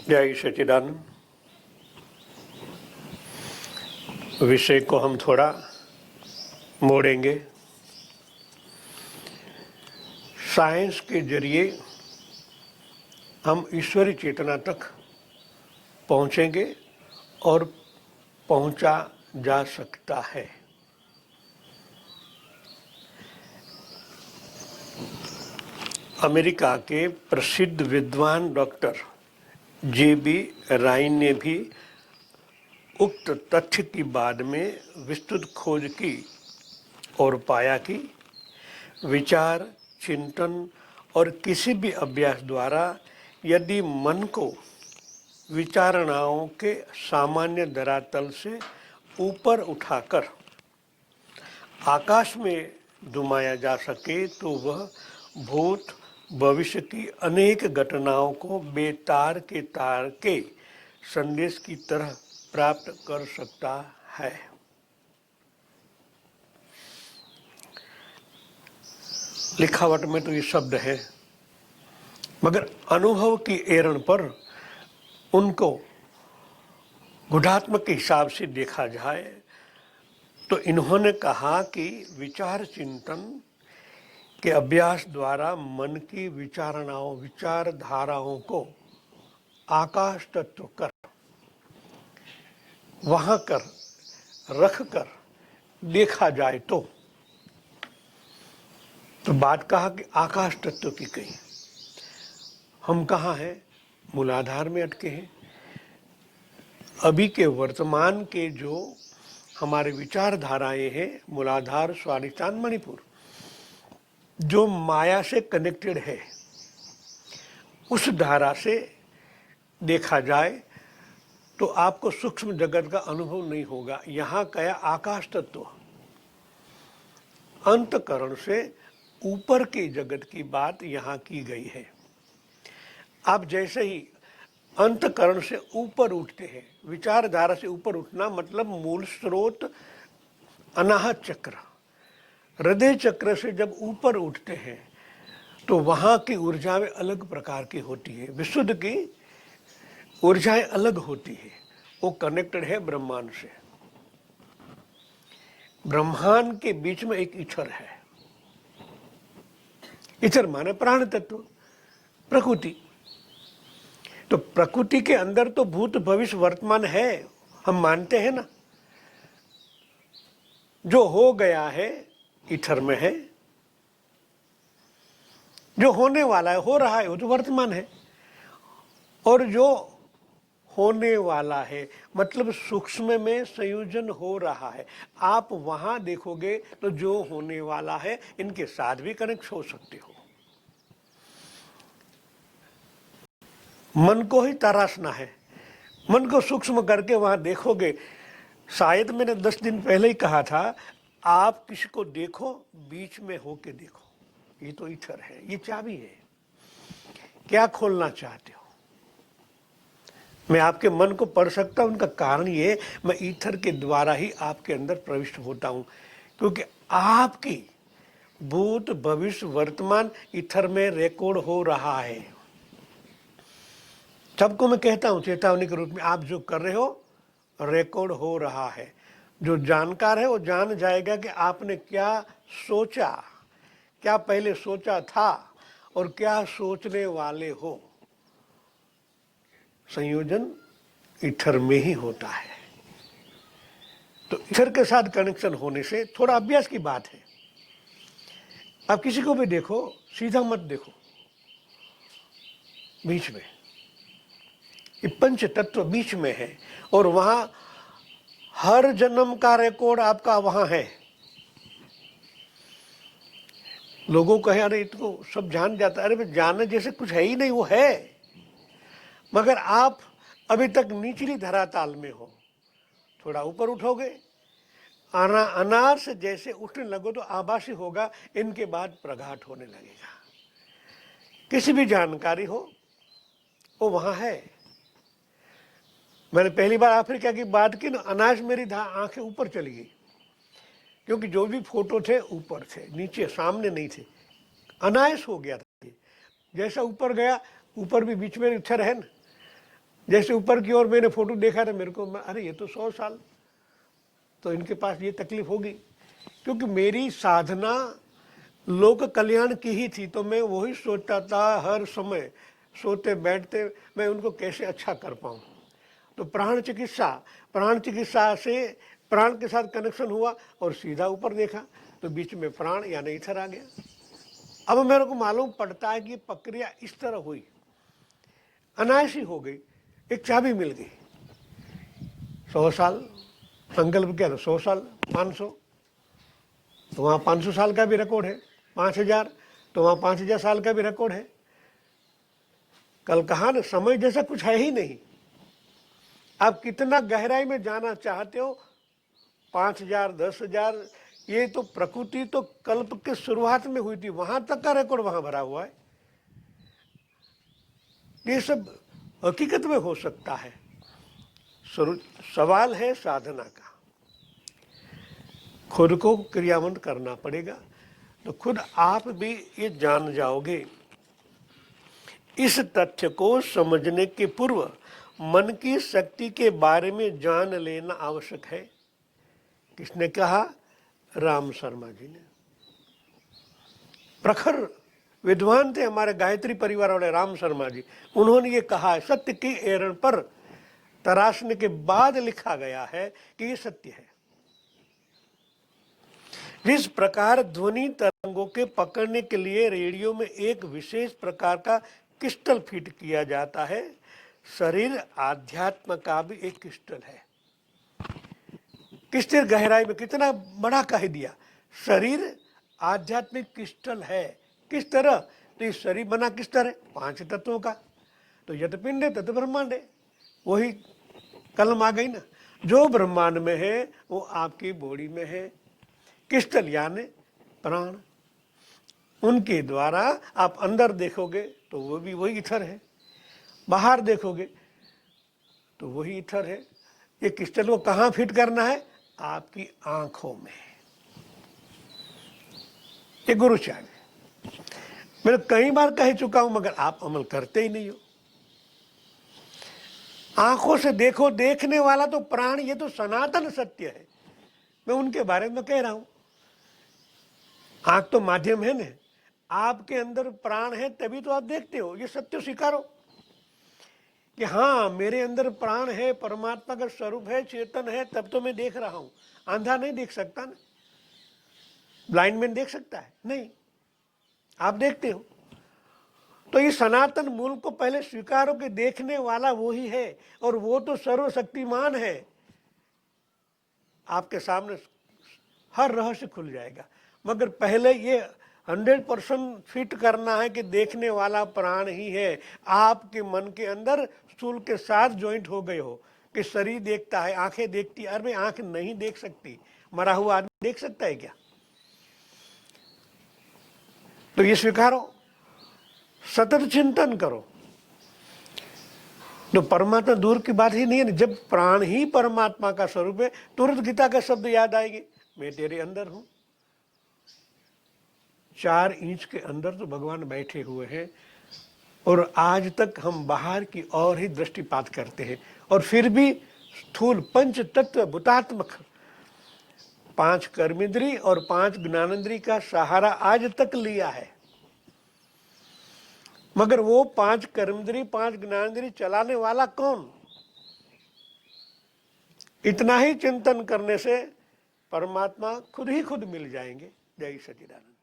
जय सच्चिदानंद। विषय को हम थोड़ा मोड़ेंगे। साइंस के जरिए हम ईश्वरी चेतना तक पहुंचेंगे और पहुंचा जा सकता है। अमेरिका के प्रसिद्ध विद्वान डॉक्टर जे.बी. राइन ने भी उक्त तथ्य की बाद में विस्तृत खोज की और पाया कि विचार, चिंतन और किसी भी अभ्यास द्वारा यदि मन को विचारणाओं के सामान्य धरातल से ऊपर उठाकर आकाश में घुमाया जा सके तो वह भूत भविष्य की अनेक घटनाओं को बेतार के तार के संदेश की तरह प्राप्त कर सकता है। लिखावट में तो ये शब्द है, मगर अनुभव की एरण पर उनको गुणात्मक के हिसाब से देखा जाए तो इन्होंने कहा कि विचार चिंतन के अभ्यास द्वारा मन की विचारणाओं, विचारधाराओं को आकाश तत्व कर, वहां कर, रख कर देखा जाए तो बात कहा कि आकाश तत्व की कही। हम कहाँ हैं? मूलाधार में अटके हैं। अभी के वर्तमान के जो हमारे विचारधाराएं हैं, मूलाधार, स्वादिष्ठान, मणिपुर, जो माया से कनेक्टेड है, उस धारा से देखा जाए तो आपको सूक्ष्म जगत का अनुभव नहीं होगा। यहाँ कया आकाश तत्व, अंतकरण से ऊपर के जगत की बात यहाँ की गई है। आप जैसे ही अंतकरण से ऊपर उठते हैं, विचारधारा से ऊपर उठना मतलब मूल स्रोत अनाहत चक्र, हृदय चक्र से जब ऊपर उठते हैं तो वहाँ की ऊर्जाएं अलग प्रकार की होती है। विशुद्ध की ऊर्जाएं अलग होती है। वो कनेक्टेड है ब्रह्मांड से। ब्रह्मांड के बीच में एक ईथर है। ईथर माने प्राण तत्व, प्रकृति। तो प्रकृति के अंदर तो भूत भविष्य वर्तमान है, हम मानते हैं ना। जो हो गया है ईथर में है, जो होने वाला है, हो रहा है, वो तो वर्तमान है। और जो होने वाला है मतलब सूक्ष्म में संयोजन हो रहा है। आप वहां देखोगे तो जो होने वाला है इनके साथ भी कनेक्ट हो सकते हो। मन को ही तराशना है। मन को सूक्ष्म करके वहां देखोगे। शायद मैंने 10 दिन पहले ही कहा था, आप किसी को देखो, बीच में होके देखो। ये तो ईथर है, ये चाबी है। क्या खोलना चाहते हो? मैं आपके मन को पढ़ सकता हूं। उनका कारण ये, मैं ईथर के द्वारा ही आपके अंदर प्रविष्ट होता हूं, क्योंकि आपकी भूत भविष्य वर्तमान ईथर में रिकॉर्ड हो रहा है। सबको मैं कहता हूं चेतावनी के रूप में, आप जो कर रहे हो रिकॉर्ड हो रहा है। जो जानकार है वो जान जाएगा कि आपने क्या सोचा, क्या पहले सोचा था और क्या सोचने वाले हो। संयोजन ईथर में ही होता है। तो ईथर के साथ कनेक्शन होने से थोड़ा अभ्यास की बात है। आप किसी को भी देखो, सीधा मत देखो, बीच में ये पंच तत्व बीच में है और वहां हर जन्म का रिकॉर्ड आपका वहां है। लोगों कहे अरे इसको सब जान जाता है। अरे जानने जैसे कुछ है ही नहीं, वो है, मगर आप अभी तक निचली धरातल में हो। थोड़ा ऊपर उठोगे, अनार से जैसे उठने लगो तो आभासी होगा, इनके बाद प्रगाढ़ होने लगेगा। किसी भी जानकारी हो वो वहां है। मैंने पहली बार अफ्रीका की बात की ना, अनाज मेरी आंखें ऊपर चली गई, क्योंकि जो भी फोटो थे ऊपर थे, नीचे सामने नहीं थे। अनायास हो गया था। जैसा ऊपर गया, ऊपर भी बीच में ईथर है ना, जैसे ऊपर की ओर मैंने फोटो देखा था मेरे को, अरे ये तो 100 साल, तो इनके पास ये तकलीफ होगी। क्योंकि मेरी साधना लोक कल्याण की ही थी, तो मैं वही सोचता था हर समय, सोते बैठते मैं उनको कैसे अच्छा कर पाऊँ। तो प्राण चिकित्सा से प्राण के साथ कनेक्शन हुआ और सीधा ऊपर देखा तो बीच में प्राण यानी इथर आ गया। अब मेरे को मालूम पड़ता है कि ये प्रक्रिया इस तरह हुई, अनायास ही हो गई, एक चाबी मिल गई। 100 साल संकल्प किया तो 100 साल, 500, तो वहाँ 500 साल का भी रिकॉर्ड है, 5000 तो वहाँ 5000 साल का भी रिकॉर्ड है। कल कहा ना, समय जैसा कुछ है ही नहीं। आप कितना गहराई में जाना चाहते हो, 5000, 10,000, ये तो प्रकृति तो कल्प के शुरुआत में हुई थी, वहां तक का रिकॉर्ड वहां भरा हुआ है। ये सब हकीकत में हो सकता है। सवाल है साधना का, खुद को क्रियावंत करना पड़ेगा। तो खुद आप भी ये जान जाओगे। इस तथ्य को समझने के पूर्व मन की शक्ति के बारे में जान लेना आवश्यक है। किसने कहा? राम शर्मा जी ने। प्रखर विद्वान थे हमारे गायत्री परिवार वाले राम शर्मा जी। उन्होंने ये कहा है, सत्य की एरण पर तराशने के बाद लिखा गया है कि ये सत्य है। जिस प्रकार ध्वनि तरंगों के पकड़ने के लिए रेडियो में एक विशेष प्रकार का क्रिस्टल फिट किया जाता है, शरीर आध्यात्म का भी एक क्रिस्टल है। किस तरह गहराई में कितना बड़ा कह दिया, शरीर आध्यात्मिक क्रिस्टल है। किस तरह? तो इस शरीर बना किस तरह? 5 तत्वों का। तो यत पिंड है तत ब्रह्मांड है, वही कलम आ गई ना। जो ब्रह्मांड में है वो आपकी बॉडी में है। क्रिस्टल यानी प्राण, उनके द्वारा आप अंदर देखोगे तो वो भी वही इथर है, बाहर देखोगे तो वही इथर है। ये क्रिस्टल को कहाँ फिट करना है? आपकी आंखों में। ये गुरु चाहिए। मैं कई बार कह चुका हूं, मगर आप अमल करते ही नहीं हो। आंखों से देखो, देखने वाला तो प्राण, ये तो सनातन सत्य है। मैं उनके बारे में कह रहा हूं। आंख तो माध्यम है ना, आपके अंदर प्राण है तभी तो आप देखते हो। ये सत्य स्वीकारो कि हाँ मेरे अंदर प्राण है, परमात्मा का स्वरूप है, चेतन है, तब तो मैं देख रहा हूं। अंधा नहीं देख सकता ना, ब्लाइंड मैन देख सकता है? नहीं, आप देखते हो। तो ये सनातन मूल को पहले स्वीकारो कि देखने वाला वो ही है, और वो तो सर्वशक्तिमान है। आपके सामने हर रहस्य खुल जाएगा। मगर पहले ये 100% फिट करना है कि देखने वाला प्राण ही है। आपके मन के अंदर स्थूल के साथ ज्वाइंट हो गए हो कि शरीर देखता है, आंखें देखती है। अरे आंख नहीं देख सकती, मरा हुआ आदमी देख सकता है क्या? तो ये स्वीकारो, सतत चिंतन करो। तो परमात्मा दूर की बात ही नहीं है। जब प्राण ही परमात्मा का स्वरूप है, तुरंत गीता का शब्द याद आएंगे, मैं तेरे अंदर हूं। 4 इंच के अंदर तो भगवान बैठे हुए हैं, और आज तक हम बाहर की ओर ही दृष्टिपात करते हैं। और फिर भी स्थूल पंच तत्व भूतात्मक 5 कर्मेंद्री और 5 ज्ञानेंद्री का सहारा आज तक लिया है। मगर वो 5 कर्मेंद्री 5 ज्ञानेंद्री चलाने वाला कौन? इतना ही चिंतन करने से परमात्मा खुद ही खुद मिल जाएंगे। जय सच्चिदानंद।